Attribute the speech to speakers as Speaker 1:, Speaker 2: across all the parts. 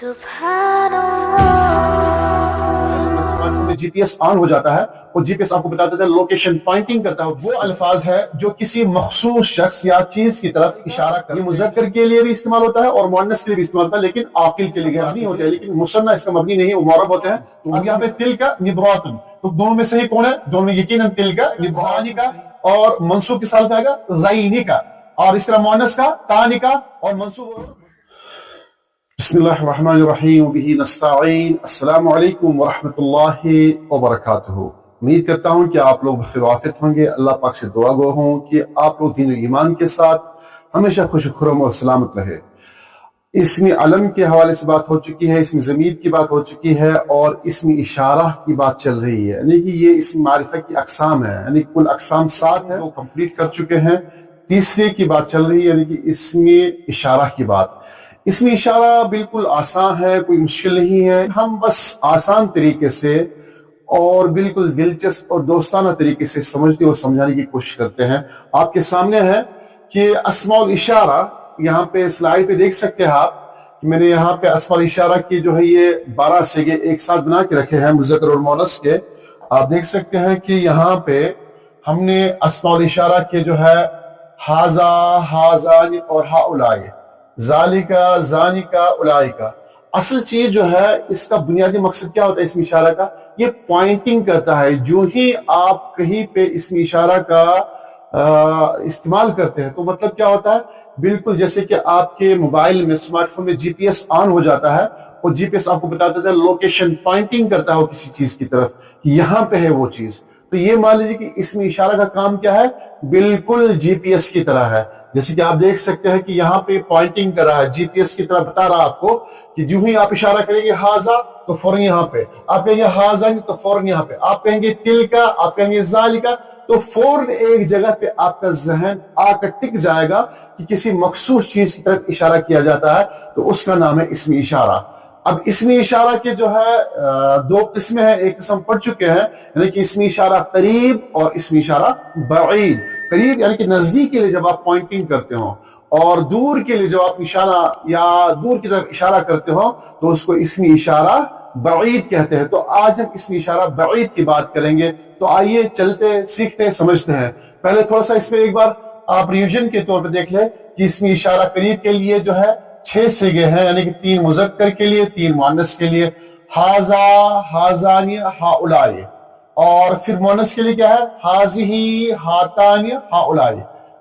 Speaker 1: جی P S آن ہو جاتا ہے اور جی پی ایس آپ کو بتا دیتا ہے لوکیشن پوائنٹنگ کرتا ہے. وہ الفاظ ہے جو کسی مخصوص شخص یا چیز کی طرف اشارہ کرتا ہے. یہ مذکر کے لیے بھی استعمال ہوتا ہے اور مؤنث کے لیے بھی استعمال ہوتا ہے، لیکن عاقل کے لیے مبنی ہوتے ہیں، لیکن مثنیٰ اس کا مبنی نہیں، وہ معرب ہوتے ہیں. اب یہاں پہ تل کا نبراتن، تو دونوں میں صحیح کون ہے؟ دونوں میں یقیناً تل کا نبرانی کا، اور منصوب کس حالت آئے گا؟ زینی کا. اور اس طرح مؤنث کا تانی کا، اور منصوب بسم اللہ الرحمن الرحیم وبہ نستعین. السلام علیکم ورحمۃ اللہ وبرکاتہ. امید کرتا ہوں کہ آپ لوگ بخیر وعافیت ہوں گے. اللہ پاک سے دعا گو ہوں کہ آپ لوگ دین و ایمان کے ساتھ ہمیشہ خوش و خرم اور سلامت رہے. اسم علم کے حوالے سے بات ہو چکی ہے، اسم ضمیر کی بات ہو چکی ہے، اور اسم اشارہ کی بات چل رہی ہے. یعنی کہ یہ اسم معرفہ کی اقسام ہے، یعنی کل اقسام 7 ہیں، وہ کمپلیٹ کر چکے ہیں. تیسرے کی بات چل رہی ہے، یعنی کہ اسم اشارہ کی بات. اسم اشارہ بالکل آسان ہے، کوئی مشکل نہیں ہے. ہم بس آسان طریقے سے اور بالکل دلچسپ اور دوستانہ طریقے سے سمجھتے اور سمجھانے کی کوشش کرتے ہیں. آپ کے سامنے ہے کہ اسماء الاشارہ، یہاں پہ سلائیڈ پہ دیکھ سکتے ہیں آپ کہ میں نے یہاں پہ اسماء الاشارہ کی جو ہے یہ 12 صیغے ایک ساتھ بنا کے رکھے ہیں مذکر اور مؤنث کے. آپ دیکھ سکتے ہیں کہ یہاں پہ ہم نے اسماء الاشارہ کے جو ہے ہاذا، ہاذان اور ہاؤلاء، ذالکا، ذانکا، اولئکا. اصل چیز جو ہے اس کا بنیادی مقصد کیا ہوتا ہے اسم اشارہ کا؟ یہ پوائنٹنگ کرتا ہے. جو ہی آپ کہیں پہ اسم اشارہ کا استعمال کرتے ہیں تو مطلب کیا ہوتا ہے؟ بالکل جیسے کہ آپ کے موبائل میں، اسمارٹ فون میں جی پی ایس آن ہو جاتا ہے اور جی پی ایس آپ کو بتا دیتا ہے لوکیشن پوائنٹنگ کرتا ہے کسی چیز کی طرف کہ یہاں پہ ہے وہ چیز. تو یہ مان لیجیے کہ اسم اشارہ کا کام کیا ہے؟ بالکل جی پی ایس کی طرح ہے. جیسے کہ آپ دیکھ سکتے ہیں کہ یہاں پہ پوائنٹنگ کر رہا ہے، جی پی ایس کی طرح بتا رہا آپ کو کہ جو ہی آپ اشارہ کریں گے ہاذا تو فوراً یہاں پہ، آپ کہیں گے ہاذن تو فوراً یہاں پہ، آپ کہیں گے تل کا، آپ کہیں گے ذالکا، تو فوراً ایک جگہ پہ آپ کا ذہن آ کر ٹک جائے گا کہ کسی مخصوص چیز کی طرف اشارہ کیا جاتا ہے، تو اس کا نام ہے اسم اشارہ. اب اسم اشارہ کے جو ہے 2 قسمیں ہیں. ایک قسم پڑھ چکے ہیں، یعنی کہ اسم اشارہ قریب اور اسم اشارہ بعید. قریب یعنی کہ نزدیک کے لیے جب آپ پوائنٹنگ کرتے ہوں، اور دور کے لیے جب آپ اشارہ یا دور کی طرف اشارہ کرتے ہو تو اس کو اسم اشارہ بعید کہتے ہیں. تو آج ہم اسم اشارہ بعید کی بات کریں گے. تو آئیے چلتے سیکھتے سمجھتے ہیں. پہلے تھوڑا سا اس میں ایک بار آپ ریویژن کے طور پہ دیکھ لیں کہ اسم اشارہ قریب کے لیے جو ہے 6 صیغے ہیں، یعنی کہ 3 مذکر کے لیے، 3 مؤنث کے لیے. ہاذا، ہاذانی، ہاؤلاء. اور پھر مؤنث کے لیے کیا ہے؟ ہاذہی، ہاتانی، ہاؤلاء.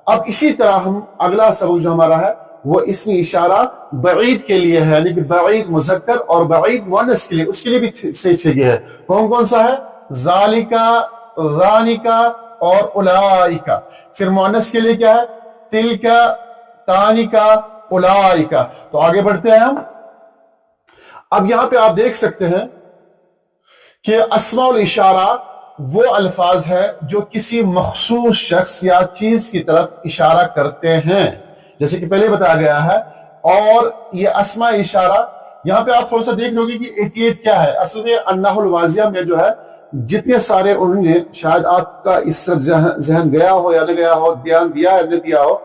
Speaker 1: اب اسی طرح ہم اگلا سبق جو ہمارا ہے وہ اسم اشارہ بعید کے لیے ہے، یعنی کہ بعید مذکر اور بعید مؤنث کے لیے، اس کے لیے بھی 6 صیغے ہیں. کون کون سا ہے؟ ذالکا، ذانکا اور اولئکا. پھر مؤنث کے لیے کیا ہے؟ تلکا، تانکا، اولئکا. تو آگے بڑھتے ہیں ہم. اب یہاں پہ آپ دیکھ سکتے ہیں کہ اسماء الاشارہ وہ الفاظ ہے جو کسی مخصوص شخص یا چیز کی طرف اشارہ کرتے ہیں، جیسے کہ پہلے بتایا گیا ہے. اور یہ اسماء اشارہ یہاں پہ آپ تھوڑا سا دیکھ لو گے کہ 88 کیا ہے. اصل میں النحو الواضحہ میں جو ہے جتنے سارے انہوں نے، شاید آپ کا اس طرف ذہن گیا ہو یا نہ گیا ہو، دھیان دیا یا نہ دیا ہو،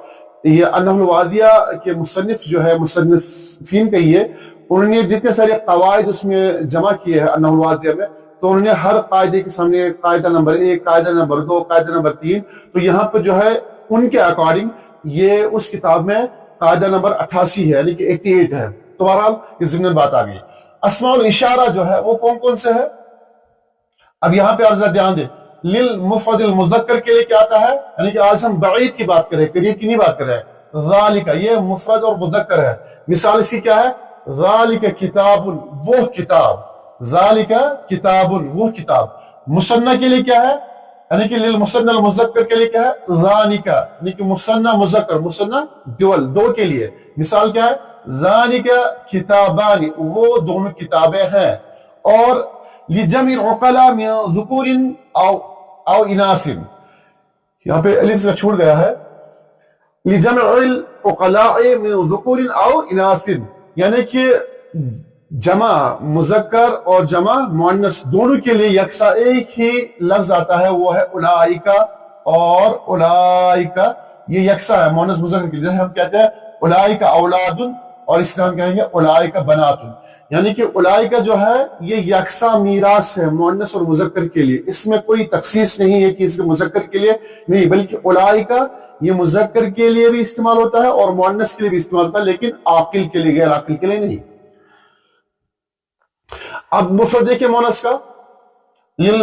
Speaker 1: یہ النحو الواضحہ کے مصنف جو ہے، مصنفین کہیے، انہوں نے جتنے سارے قواعد اس میں جمع کیے ہیں النحو الواضحہ میں، تو انہوں نے ہر قاعدے کے سامنے قاعدہ نمبر 1، قاعدہ نمبر 2، قاعدہ نمبر 3، تو یہاں پہ جو ہے ان کے اکارڈنگ یہ اس کتاب میں قاعدہ نمبر 88 ہے، یعنی کہ 88 ہے. تو بہرحال یہ ضمن بات آ گئی. اسماء الاشارہ جو ہے وہ کون کون سے ہے؟ اب یہاں پہ آپ ذرا دھیان دیں. للمفرد المذکر کے لیے کیا آتا ہے؟ یعنی کہ آج ہم بعید کی بات کریں، قریب کی نہیں بات کر رہے ہیں. ذالک، یہ مفرد اور مذکر ہے. مثال اس کی کیا ہے؟ ذالک کتاب، وہ کتاب. ذالک کتاب، وہ کتاب. مثنی کے لیے کیا ہے؟ یعنی کہ للمثنى المذکر کے لیے کیا ہے؟ ذانک، یعنی کہ مثنی مذکر، مثنی ڈول، 2 کے لیے. مثال کیا ہے؟ ذانک کتابان، وہ دونوں کتابیں ہیں. اور لجمع العقلاء من ذکور او اناث، یہاں پہ الف سے چھوٹ گیا ہے. لجمع العقلاء من ذکور او اناث، یعنی کہ جمع مذکر اور جمع مؤنث دونوں کے لیے یکساں ایک ہی لفظ آتا ہے، وہ ہے اولئکا اور اولئکا. یہ یکساں ہے مؤنث مذکر کے لیے. ہم کہتے ہیں اولئکا اولاد اور اس طرح ہم کہیں گے اولئک بناتن، یعنی کہ اولئک جو ہے یہ یکساں میراث ہے مؤنث اور مذکر کے لیے، اس میں کوئی تخصیص نہیں ہے کہ اس کے مذکر کے لیے نہیں، بلکہ اولئک یہ مذکر کے لیے بھی استعمال ہوتا ہے اور مؤنث کے لیے بھی استعمال ہوتا ہے، لیکن عاقل کے لیے، غیر عاقل کے لیے نہیں۔ اب مفرد دیکھیں مؤنث کا،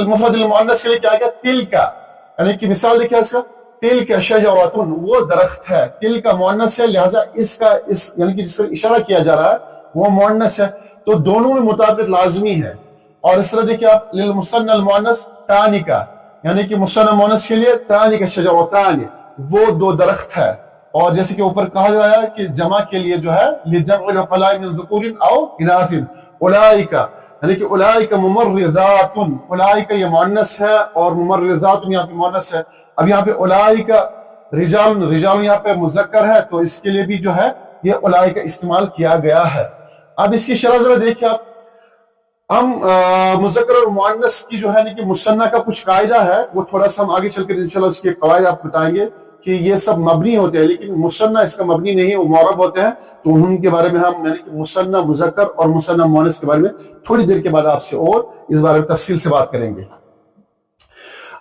Speaker 1: مفرد المؤنث کے لیے کیا تلک، یعنی کہ مثال دیکھیں اس کا، تلک شجرۃ، وہ درخت ہے، تلک مؤنث ہے، لہذا اس کا یعنی کہ جس پر اشارہ کیا جا رہا ہے وہ مؤنث ہے، تو دونوں میں مطابق لازمی ہے۔ اور اس طرح دیکھیں آپ للمثنى المؤنث تانک، یعنی کہ مثنى مؤنث کے لیے تانک شجرتان، وہ دو درخت ہے، اور جیسے کہ اوپر کہا گیا ہے کہ جمع کے لیے جو ہے لجمع العقلاء من ذکور او اناث، اولئک یعنی کہ اولئک ممرضات، اولئک یہ مؤنث ہے اور ممرضات یہاں پہ مؤنث ہے۔ اب یہاں پہ اولئک رجال، رجال یہاں پہ مذکر ہے تو اس کے لیے بھی جو ہے یہ اولئک استعمال کیا گیا ہے۔ اب اس کی شرح ذرا دیکھیں آپ، ہم مذکر اور مؤنث کی جو ہے کہ مثنیٰ کا کچھ قاعدہ ہے، وہ تھوڑا سا ہم آگے چل کر انشاءاللہ اس کے قواعد آپ بتائیں گے کہ یہ سب مبنی ہوتے ہیں، لیکن مثنیٰ اس کا مبنی نہیں ہے، وہ معرب ہوتے ہیں، تو ان کے بارے میں ہم یعنی کہ مثنیٰ مذکر اور مثنیٰ مؤنث کے بارے میں تھوڑی دیر کے بعد آپ سے اور اس بارے میں تفصیل سے بات کریں گے۔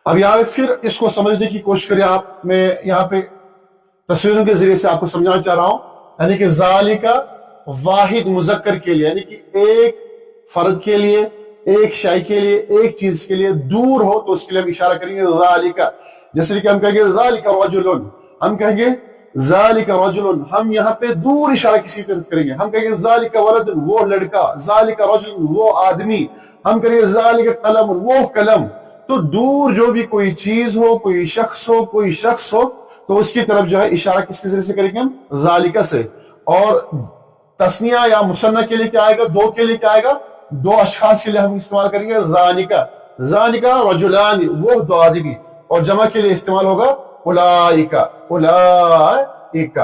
Speaker 1: اب یہاں پہ پھر اس کو سمجھنے کی کوشش کریں آپ، میں یہاں پہ تصویروں کے ذریعے سے آپ کو سمجھانا چاہ رہا ہوں، یعنی کہ ذالک واحد مذکر کے لیے، یعنی کہ ایک فرد کے لیے، ایک شے کے لیے، ایک چیز کے لیے دور ہو تو اس کے لیے ہم اشارہ کریں گے ذالک، جیسے کہ ہم کہیں گے ذالک رجل، ہم کہیں گے ذالک رجل، ہم یہاں پہ دور اشارہ کسی طرف کریں گے، ہم کہیں گے ذالک ولد، وہ لڑکا، ذالک رجل، وہ آدمی، ہم کہیں گے ذالک قلم، وہ قلم، تو دور جو بھی کوئی چیز ہو، کوئی شخص ہو، کوئی شخص ہو، تو اس کی طرف جو ہے اشارہ کس کے ذریعے سے کریں گے ہم ذالک سے۔ اور تثنیہ یا مثنیٰ کے لیے کیا آئے گا، دو کے لیے کیا آئے گا، دو اشخاص کے لیے ہم استعمال کریں گے ذالک، ذالک رجلان، وہ دو آدمی، اور جمع کے لیے استعمال ہوگا اولئک، اولئک،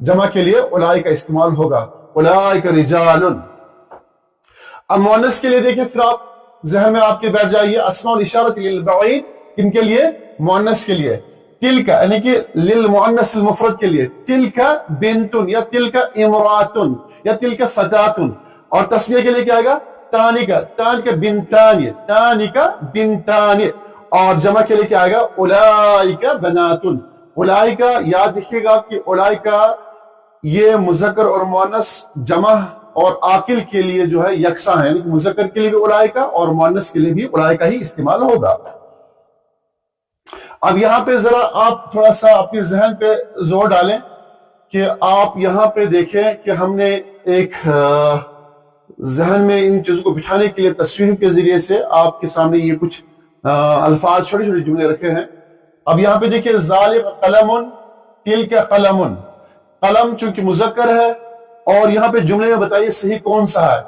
Speaker 1: جمع کے لیے اولئک استعمال ہوگا، اولئک رجال۔ اب مؤنث کے لیے دیکھیں، پھر آپ ذہن میں آپ کے بیٹھ جائیے، اسماء الاشارۃ للبعید، کن کے لیے، مؤنث کے لیے، تلک یعنی کہ للمؤنث المفرد کے لیے، تلک بنتن یا تلک امراتن یا تلک فتاتن، اور تسنیہ کے لیے کیا آئے گا، تانک، تانک بنتان، تانک بنتان، اور جمع کے لیے کیا آئے گا، اولئک بناتن۔ اولئک یاد رکھیے گا کہ اولئک یہ مذکر اور مؤنث جمع اور عاقل کے لیے جو ہے یکساں ہے، یعنی کہ مذکر کے لیے بھی اولئک اور مؤنث کے لیے بھی اولئک ہی استعمال ہوگا۔ اب یہاں پہ ذرا آپ تھوڑا سا اپنے ذہن پہ زور ڈالیں کہ آپ یہاں پہ دیکھیں کہ ہم نے ایک ذہن میں ان چیزوں کو بٹھانے کے لیے تصویروں کے ذریعے سے آپ کے سامنے یہ کچھ الفاظ، چھوٹے چھوٹے جملے رکھے ہیں۔ اب یہاں پہ دیکھیں ذالک قلم، تلک قلم، قلم چونکہ مذکر ہے، اور یہاں پہ جملے میں بتائیے صحیح کون سا ہے،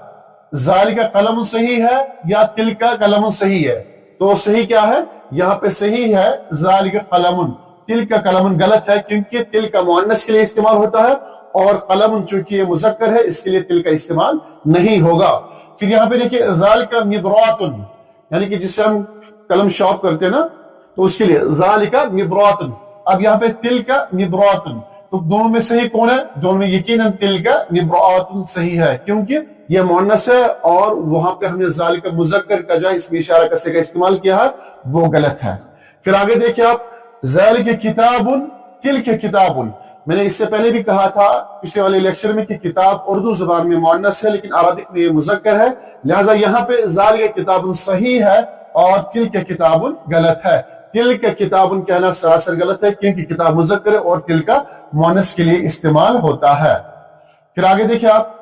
Speaker 1: ذالک قلم صحیح ہے یا تلک قلم صحیح ہے؟ تو صحیح کیا ہے، یہاں پہ صحیح ہے ذالک قلم، تلک قلم غلط ہے، کیونکہ تلک مؤنث کے لیے استعمال ہوتا ہے، اور قلم چونکہ یہ مذکر ہے اس کے لیے تلک استعمال نہیں ہوگا۔ پھر یہاں پہ دیکھیں ذالک مبرات، یعنی کہ جسے ہم قلم شارپ کرتے ہیں نا، تو اس کے لیے ذالک مبرات۔ اب یہاں پہ تلک مبرات، تو دونوں میں صحیح کون ہے، دونوں میں یقیناً تلک مبرات صحیح ہے، کیونکہ یہ مؤنث ہے، اور وہاں پہ ہم نے ذالک مذکر کا جو ہے اس میں اشارہ کسے کا استعمال کیا ہے وہ غلط ہے۔ پھر آگے دیکھیں آپ، ذالک کتاب، تلک کتاب، میں نے اس سے پہلے بھی کہا تھا پچھلے والے لیکچر میں کہ کتاب اردو زبان میں مؤنث ہے لیکن عربک میں یہ مذکر ہے، لہٰذا یہاں پہ ذالک کتاب صحیح ہے اور تلک کتاب غلط ہے۔ تلک کتاب کہنا سراسر غلط ہے، کیونکہ کتاب مذکر ہے اور تلک مؤنث کے لیے استعمال ہوتا ہے۔ پھر آگے دیکھیں آپ،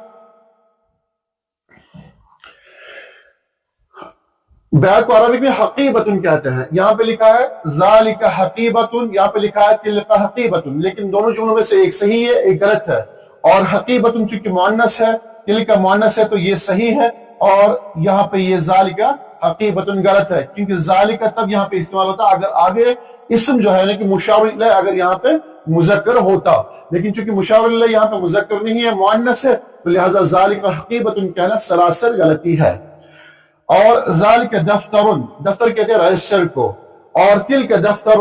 Speaker 1: بیع کو عربی میں حقیبتن کہتے ہیں، یہاں پہ لکھا ہے ذالک حقیبتن، یہاں پہ لکھا ہے تلک حقیبتن، لیکن دونوں جملوں میں سے ایک صحیح ہے ایک غلط ہے، اور حقیبتن چونکہ مؤنث ہے، تلک مؤنث ہے تو یہ صحیح ہے، اور یہاں پہ یہ ذالک حقیبتن غلط ہے، کیونکہ ذالک تب یہاں پہ استعمال ہوتا اگر آگے اسم جو ہے کہ مشار الیہ اگر یہاں پہ مذکر ہوتا، لیکن چونکہ مشار الیہ یہاں پہ مذکر نہیں ہے، مؤنث ہے، تو لہٰذا ذالک حقیبتن کہنا سراسر غلطی ہے۔ اور ذالک دفتر، دفتر کہتے ہیں رجسٹر کو، اور تلک دفتر،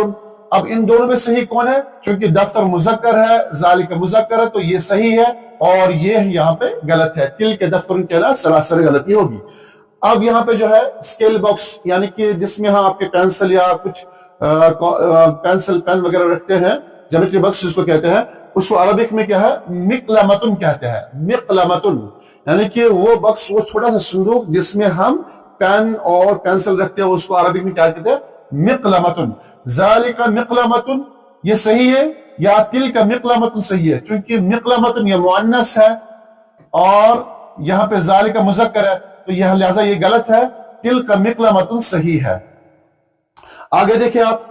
Speaker 1: اب ان دونوں میں صحیح کون ہے؟ چونکہ دفتر مذکر ہے، ذالک مذکر ہے، تو یہ صحیح ہے اور یہ یہاں پہ غلط ہے، تل کے دفتر کہنا سراسر غلطی ہوگی۔ اب یہاں پہ جو ہے اسکیل باکس، یعنی کہ جس میں ہاں آپ کے پینسل یا کچھ پینسل پین وغیرہ رکھتے ہیں، جیومیٹری باکس جس کو کہتے ہیں، اس کو عربک میں کیا ہے؟ مقلمتن کہتے ہیں، مقلمتن، یعنی کہ وہ باکس، وہ چھوٹا سا صندوق جس میں ہم پین اور پینسل رکھتے ہیں، اس کو عربک میں کیا کہتے ہیں؟ مقلمتن۔ ذالک مقلمتن یہ صحیح ہے یا تل کا مقلمتن صحیح ہے؟ چونکہ مقلمتن یہ مؤنث ہے اور یہاں پہ ذالک مذکر ہے، تو یہ لہذا یہ غلط ہے، تل کا مقلمتن صحیح ہے۔ آگے دیکھیں آپ،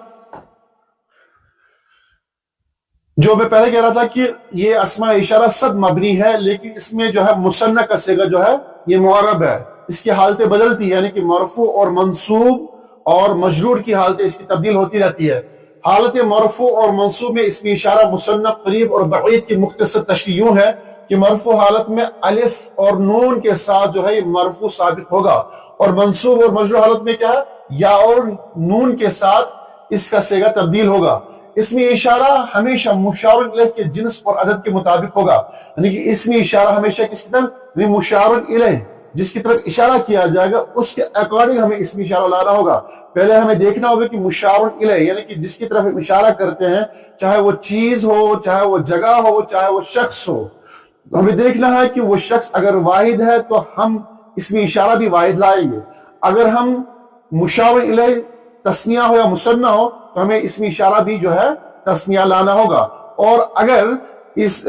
Speaker 1: جو میں پہلے کہہ رہا تھا کہ یہ اسماء اشارہ سب مبنی ہے، لیکن اس میں جو ہے مثنی کا صیغہ جو ہے یہ معرب ہے، اس کی حالتیں بدلتی ہے، یعنی کہ مرفوع اور منصوب اور مجرور کی حالتیں اس کی تبدیل ہوتی رہتی ہے۔ حالت مرفوع اور منصوب میں اسم اشارہ مثنی، قریب اور بعید کی مختصر تشریح یوں ہے کہ مرفوع حالت میں الف اور نون کے ساتھ جو ہے یہ مرفوع ثابت ہوگا، اور منصوب اور مجرور حالت میں کیا ہے؟ یا اور نون کے ساتھ اس کا صیغہ تبدیل ہوگا۔ اسم اشارہ ہمیشہ مشار الیہ کے جنس اور عدد کے مطابق ہوگا، یعنی کہ اسم اشارہ ہمیشہ کس کی طرف؟ مشار الیہ، جس کی طرف اشارہ کیا جائے گا اس کے اکارڈنگ ہمیں اسم اشارہ لانا ہوگا۔ پہلے ہمیں دیکھنا ہوگا کہ مشار الیہ یعنی کہ جس کی طرف اشارہ کرتے ہیں، چاہے وہ چیز ہو، چاہے وہ جگہ ہو، چاہے وہ شخص ہو، ہمیں دیکھنا ہے کہ وہ شخص اگر واحد ہے تو ہم اسم اشارہ بھی واحد لائیں گے، اگر ہم مشار الیہ تثنیہ ہو یا مثنی ہو تو ہمیں اسم اشارہ بھی جو ہے تثنیہ لانا ہوگا، اور اگر اس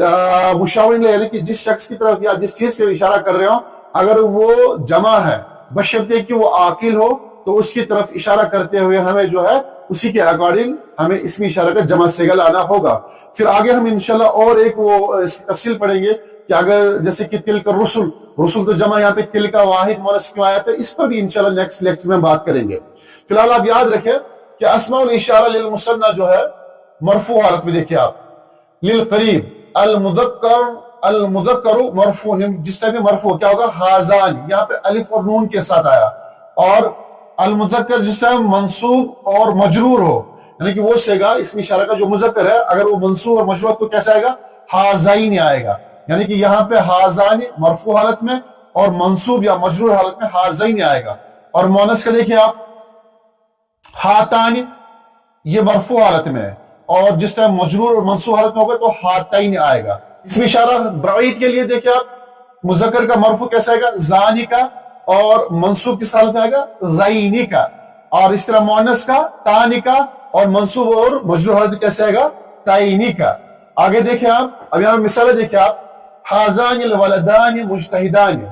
Speaker 1: مشار الیہ یعنی کہ جس شخص کی طرف یا جس چیز کے اشارہ کر رہے ہوں اگر وہ جمع ہے بشرطے کہ وہ عاقل ہو تو اس کی طرف اشارہ کرتے ہوئے ہمیں جو ہے اسی کے اکارڈنگ ہمیں اسم اشارہ کا جمع صیغہ لانا ہوگا۔ پھر آگے ہم انشاءاللہ اور ایک وہ اس کی تفصیل پڑھیں گے کہ اگر جیسے کہ تلک الرسل، رسل تو جمع، یہاں پہ تل کا واحد مؤنث کیوں آیا تھا، اس پر بھی انشاءاللہ نیکسٹ لیکچر میں بات کریں گے۔ فی الحال آپ یاد رکھیں کہ اسماء الاشارہ للمثنى جو ہے مرفوع حالت میں دیکھیں آپ، للقریب المذکر مرفوع، جس طرح مرفوع کیا ہوگا؟ ہاذان، یہاں پہ الف اور نون کے ساتھ آیا، اور المذکر جس طرح منصوب اور مجرور ہو، یعنی کہ وہ صیغہ اسم اشارہ کا جو مذکر ہے اگر وہ منصوب اور مجرور تو کیسا آئے گا؟ ہاذین آئے گا، یعنی کہ یہاں پہ ہاذان مرفوع حالت میں اور منصوب یا مجرور حالت میں ہاذین آئے گا۔ اور مؤنث کا دیکھیں آپ، ہاتان یہ مرفوع حالت میں ہے، اور جس طرح مجرور اور منصوب حالت میں ہوگا تو ہاتین آئے گا۔ اسم اشارہ بعید کے لیے دیکھیں آپ، مذکر کا مرفوع کیسا آئے گا؟ زانی کا، اور منصوب کس حالت میں آئے گا؟ زینی کا، اور اس طرح مؤنث کا تانی کا، اور منصوب اور مجرور حالت کیسے آئے گا؟ تعینی کا۔ آگے دیکھیں آپ، اب یہاں مثالیں دیکھیں آپ، ہاذان الولدان مجتہدان،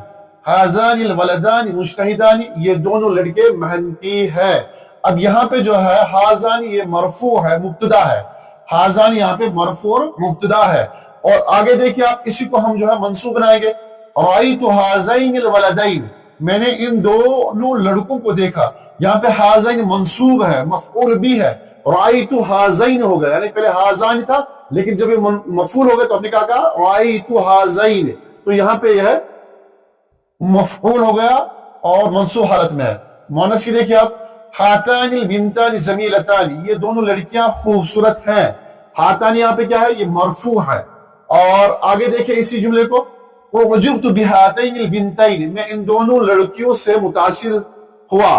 Speaker 1: ہاذان الولدان مجتہدان یہ دونوں لڑکے محنتی ہیں۔ اب یہاں پہ جو ہے ہاذان یہ مرفوع ہے، مبتدا ہے، ہاذان یہاں پہ مرفوع مبتدا ہے، اور آگے دیکھیں آپ اسی کو ہم جو ہے منصوب بنائیں گے، رأیت ہاذین الولدین، میں نے ان دونوں لڑکوں کو دیکھا، یہاں پہ ہاذین منصوب ہے، مفعول بھی ہے، رأیت ہاذین ہو گیا، یعنی پہلے ہاذان تھا لیکن جب یہ مفعول ہو گیا تو ہم نے کہا رأیت ہاذین، تو یہاں پہ یہ مفعول ہو گیا اور منصوب حالت میں ہے۔ مؤنث کی دیکھیں آپ، ہاتان البنتان جمیلتان، یہ دونوں لڑکیاں خوبصورت ہیں، ہاتان یہاں پہ کیا ہے؟ یہ مرفوع ہے، اور آگے دیکھیں اسی جملے کو، وَعُجِبْتُ بِهَاتَيْنِ الْبِنْتَيْنِ، میں ان دونوں لڑکیوں سے متاثر ہوا۔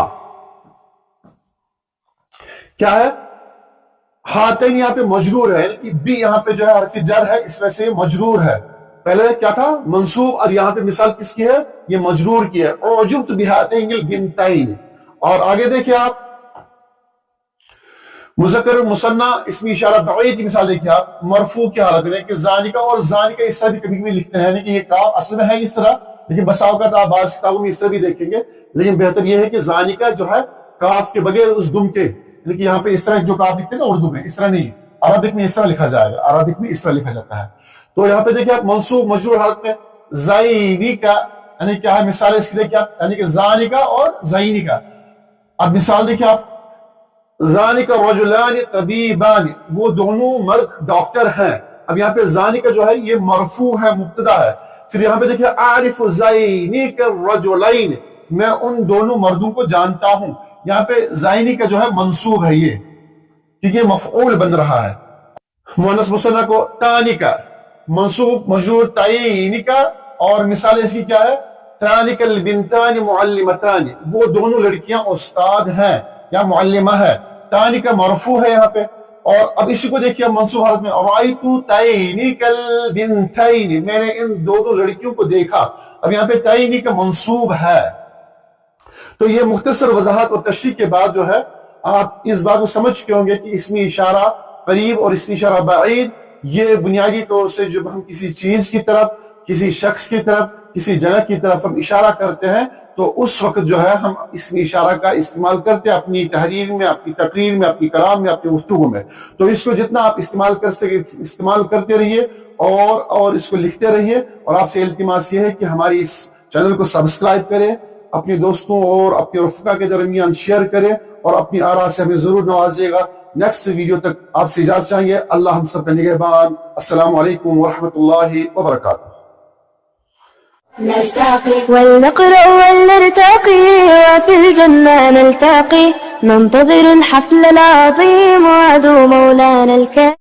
Speaker 1: کیا ہے؟ ہاتین یہاں پہ مجرور ہے، یعنی کہ بی یہاں پہ جو ہے حرف جر ہے، اس وجہ سے مجرور ہے، پہلے کیا تھا؟ منصوب، اور یہاں پہ مثال کس کی ہے؟ یہ مجرور کی ہے، وَعُجِبْتُ بِهَاتَيْنِ الْبِنْتَيْنِ۔ اور آگے دیکھیں آپ، مذکر مثنی اسم اشارہ بعید کی مثال دیکھیں آپ، مرفوع کی حالت میں کہ زانکہ، اور زانکہ اس طرح بھی کبھی کبھی لکھتے ہیں، یعنی کہ یہ کاف اصل میں ہے اس طرح، لیکن بسا اوقات آپ بعض کتابوں میں اس طرح بھی دیکھیں گے، لیکن بہتر یہ ہے کہ زانکہ جو ہے کاف کے بغیر اس دم کے، یعنی کہ یہاں پہ اس طرح جو کاف لکھتے ہیں نا اردو میں، اس طرح نہیں، عربک میں اس طرح لکھا جائے گا، عربک میں اس طرح لکھا جاتا ہے۔ تو یہاں پہ دیکھیں آپ، منصوب مجرور حالت میں زینی کا، یعنی کیا ہے مثال اس کی دیکھیں آپ، یعنی کہ زانکہ اور زینی کا۔ اب مثال دیکھیں آپ، ذالک رجلان طبیبان، وہ دونوں مرد ڈاکٹر ہیں۔ اب یہاں پہ ذالک جو ہے یہ مرفوع ہے، مبتدا ہے۔ پھر یہاں پہ دیکھیں اعرف زینک الرجلین، میں ان دونوں مردوں کو جانتا ہوں، یہاں پہ زینی کا جو ہے منصوب ہے یہ، کیونکہ یہ مفعول بن رہا ہے. مؤنث مثنیٰ کو تانکا منصوب مجرور تعینکا، اور مثال اس کی کیا ہے؟ تانک البنتان معلمتان، وہ دونوں لڑکیاں استاد ہیں یا معلمہ ہے. تانکا مرفوع ہے یہاں پہ، اور اب اسی کو دیکھیے منصوب حالت میں رأیت تینک البنتین، میں نے ان دونوں لڑکیوں کو دیکھا. اب یہاں پہ تینک منصوب ہے. تو یہ مختصر وضاحت اور تشریح کے بعد جو ہے آپ اس بات کو سمجھ چکے ہوں گے کہ اسمی اشارہ قریب اور اسمی اشارہ بعید یہ بنیادی طور سے جب ہم کسی چیز کی طرف، کسی شخص کی طرف، کسی جگہ کی طرف ہم اشارہ کرتے ہیں تو اس وقت جو ہے ہم اسمی اشارہ کا استعمال کرتے ہیں اپنی تحریر میں، اپنی تقریر میں، اپنی کلام میں، اپنی گفتگو میں. تو اس کو جتنا آپ استعمال کرتے رہیے اور اس کو لکھتے رہیے. اور آپ سے التماس یہ ہے کہ ہماری اس چینل کو سبسکرائب کریں، اپنے دوستوں اور اپنے رفقا کے درمیان شیئر کریں، اور اپنی آراء سے ہمیں ضرور نوازیے گا. نیکسٹ ویڈیو تک آپ سے اجازت چاہیے. اللہ ہم سب کا نگہبان. السلام علیکم ورحمۃ اللہ وبرکاتہ.
Speaker 2: نلتقي ولنقرأ ولنرتقي وفي الجنة نلتقي ننتظر الحفل العظيم وعدو مولانا الكريم.